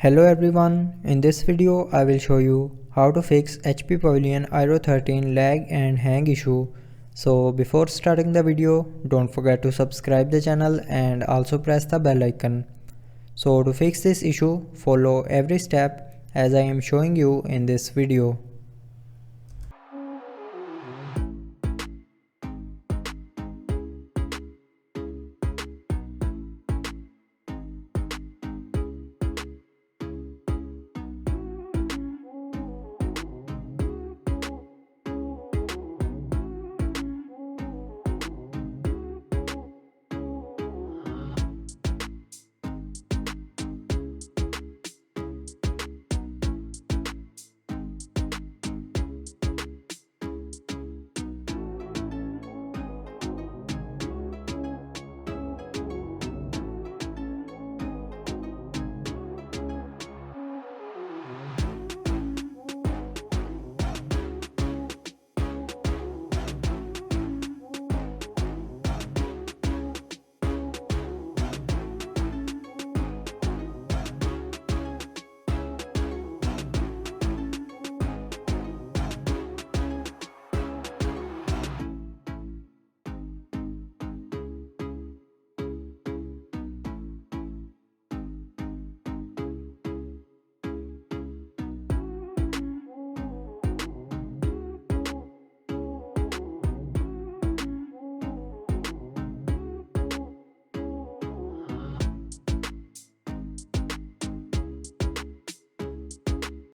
Hello everyone, in this video I will show you how to fix HP Pavilion Aero 13 lag and hang issue. So before starting the video, don't forget to subscribe the channel and also press the bell icon. So to fix this issue, follow every step as I am showing you in this video.